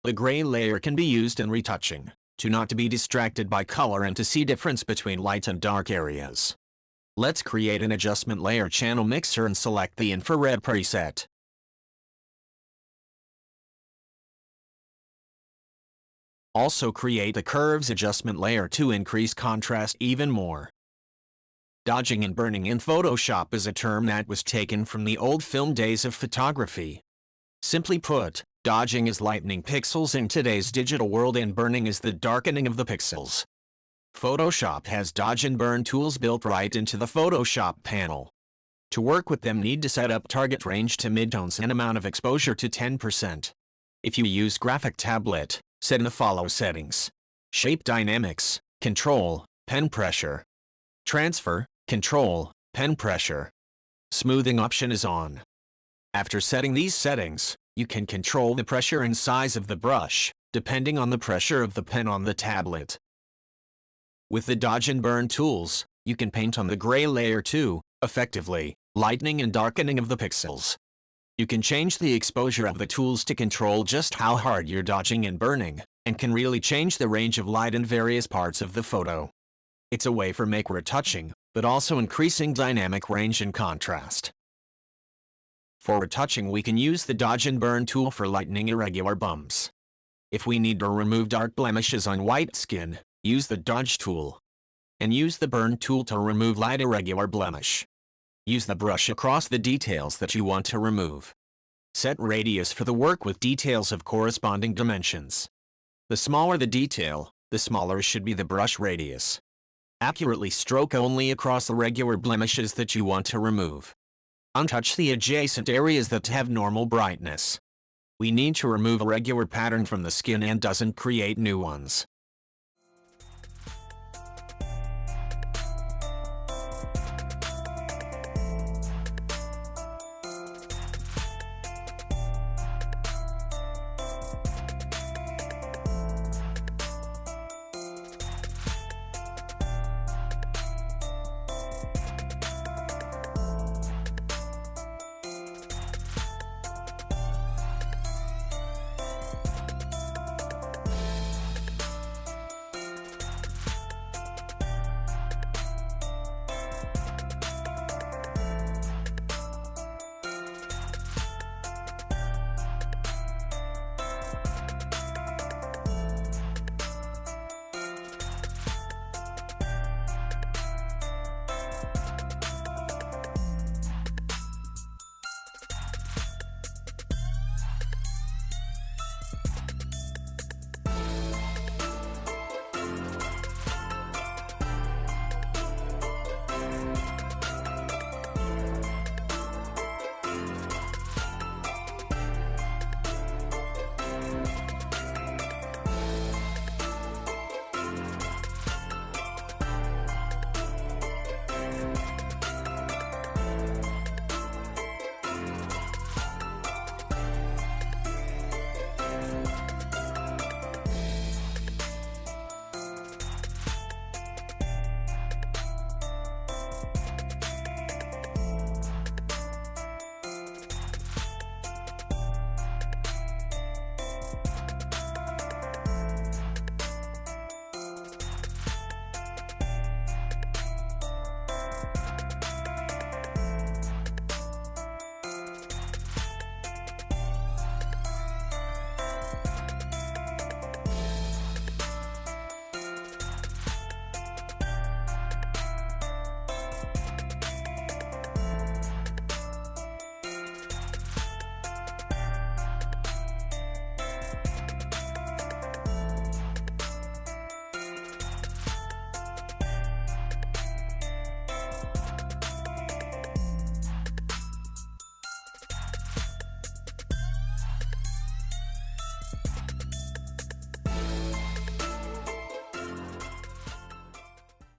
The gray layer can be used in retouching, not to be distracted by color and to see difference between light and dark areas. Let's create an adjustment layer channel mixer and select the infrared preset. Also create a curves adjustment layer to increase contrast even more. Dodging and burning in Photoshop is a term that was taken from the old film days of photography. Simply put, dodging is lightening pixels in today's digital world and burning is the darkening of the pixels. Photoshop has dodge and burn tools built right into the Photoshop panel. To work with them, need to set up target range to midtones and amount of exposure to 10%. If you use graphic tablet, set in the follow settings: shape dynamics, control, pen pressure. Transfer, control, pen pressure. Smoothing option is on. After setting these settings, you can control the pressure and size of the brush, depending on the pressure of the pen on the tablet. With the Dodge and Burn tools, you can paint on the gray layer too, effectively, lightening and darkening of the pixels. You can change the exposure of the tools to control just how hard you're dodging and burning, and can really change the range of light in various parts of the photo. It's a way for make retouching, but also increasing dynamic range and contrast. For retouching, we can use the Dodge and Burn tool for lightening irregular bumps. If we need to remove dark blemishes on white skin, use the Dodge tool. And use the Burn tool to remove light irregular blemish. Use the brush across the details that you want to remove. Set radius for the work with details of corresponding dimensions. The smaller the detail, the smaller should be the brush radius. Accurately stroke only across the regular blemishes that you want to remove. Untouch the adjacent areas that have normal brightness. We need to remove a regular pattern from the skin and doesn't create new ones.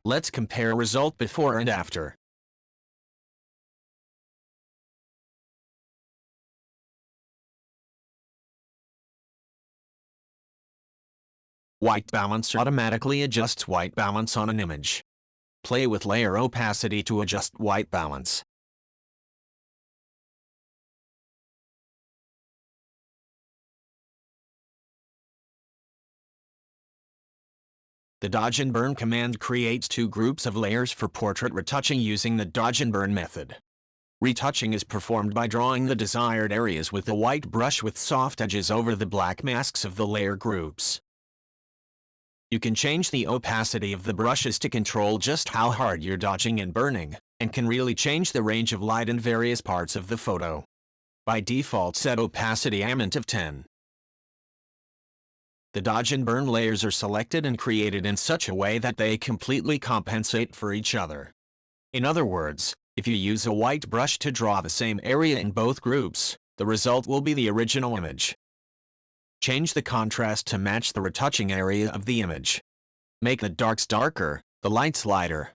Let's compare result before and after. White balance automatically adjusts white balance on an image. Play with layer opacity to adjust white balance. The Dodge&Burn command creates two groups of layers for portrait retouching using the Dodge&Burn method. Retouching is performed by drawing the desired areas with a white brush with soft edges over the black masks of the layer groups. You can change the opacity of the brushes to control just how hard you're dodging and burning, and can really change the range of light in various parts of the photo. By default, set opacity ambient of 10. The Dodge&Burn layers are selected and created in such a way that they completely compensate for each other. In other words, if you use a white brush to draw the same area in both groups, the result will be the original image. Change the contrast to match the retouching area of the image. Make the darks darker, the lights lighter.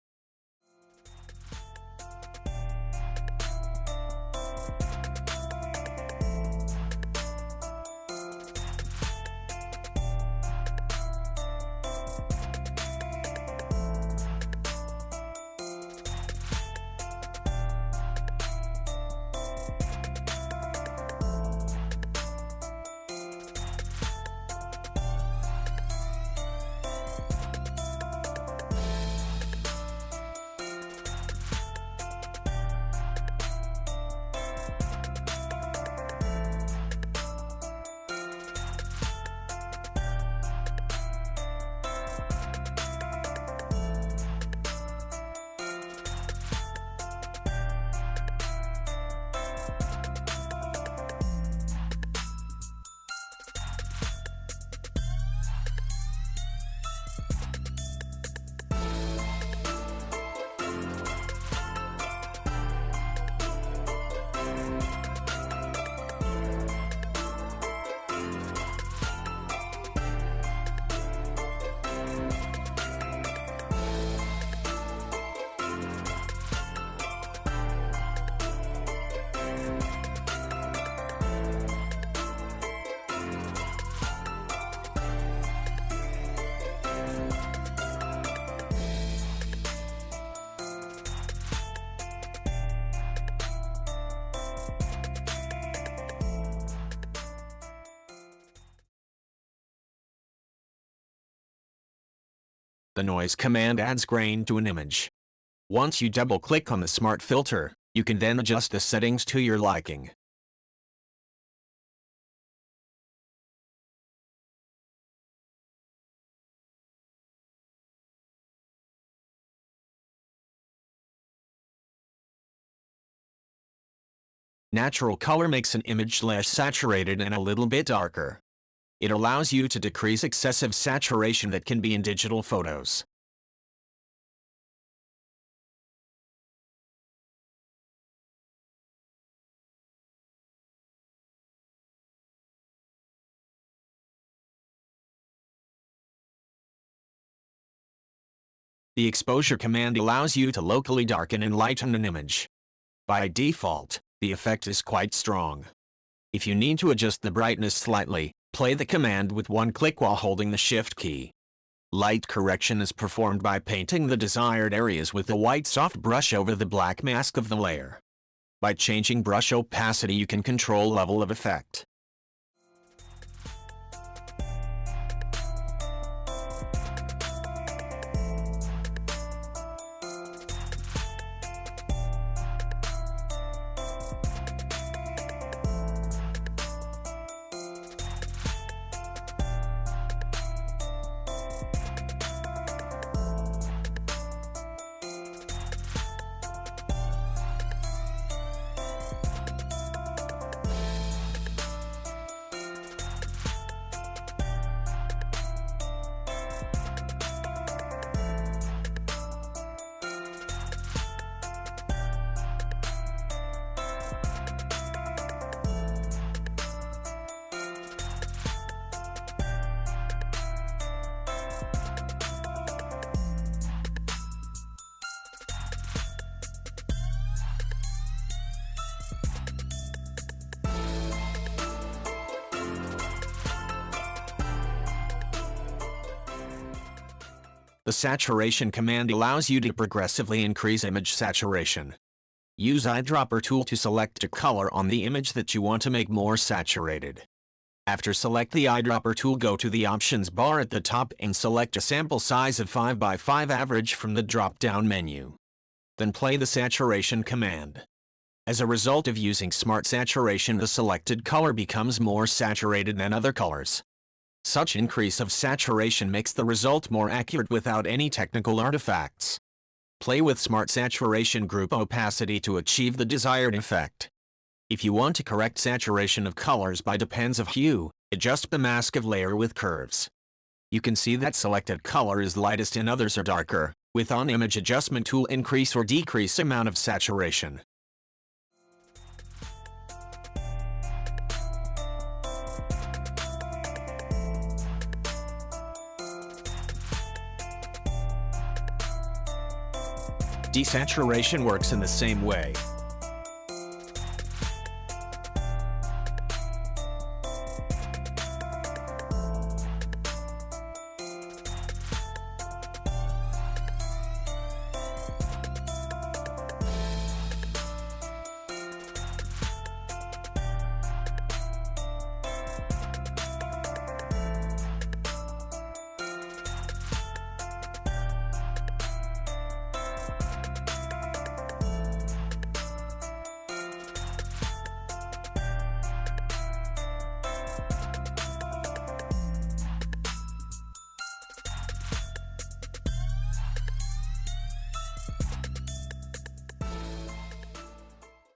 The noise command adds grain to an image. Once you double-click on the smart filter, you can then adjust the settings to your liking. Natural color makes an image less saturated and a little bit darker. It allows you to decrease excessive saturation that can be in digital photos. The exposure command allows you to locally darken and lighten an image. By default, the effect is quite strong. If you need to adjust the brightness slightly, play the command with one click while holding the Shift key. Light correction is performed by painting the desired areas with a white soft brush over the black mask of the layer. By changing brush opacity, you can control level of effect. The saturation command allows you to progressively increase image saturation. Use eyedropper tool to select a color on the image that you want to make more saturated. After select the eyedropper tool, go to the options bar at the top and select a sample size of 5x5 average from the drop-down menu. Then play the saturation command. As a result of using Smart Saturation, the selected color becomes more saturated than other colors. Such increase of saturation makes the result more accurate without any technical artifacts. Play with Smart Saturation Group Opacity to achieve the desired effect. If you want to correct saturation of colors by depends of hue, adjust the mask of layer with curves. You can see that selected color is lightest and others are darker. With on-image adjustment tool, increase or decrease amount of saturation. Desaturation works in the same way.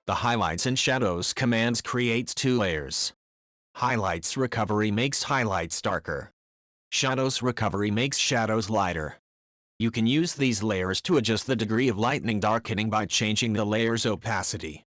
The Highlights and Shadows commands creates two layers. Highlights recovery makes highlights darker. Shadows recovery makes shadows lighter. You can use these layers to adjust the degree of lightening darkening by changing the layer's opacity.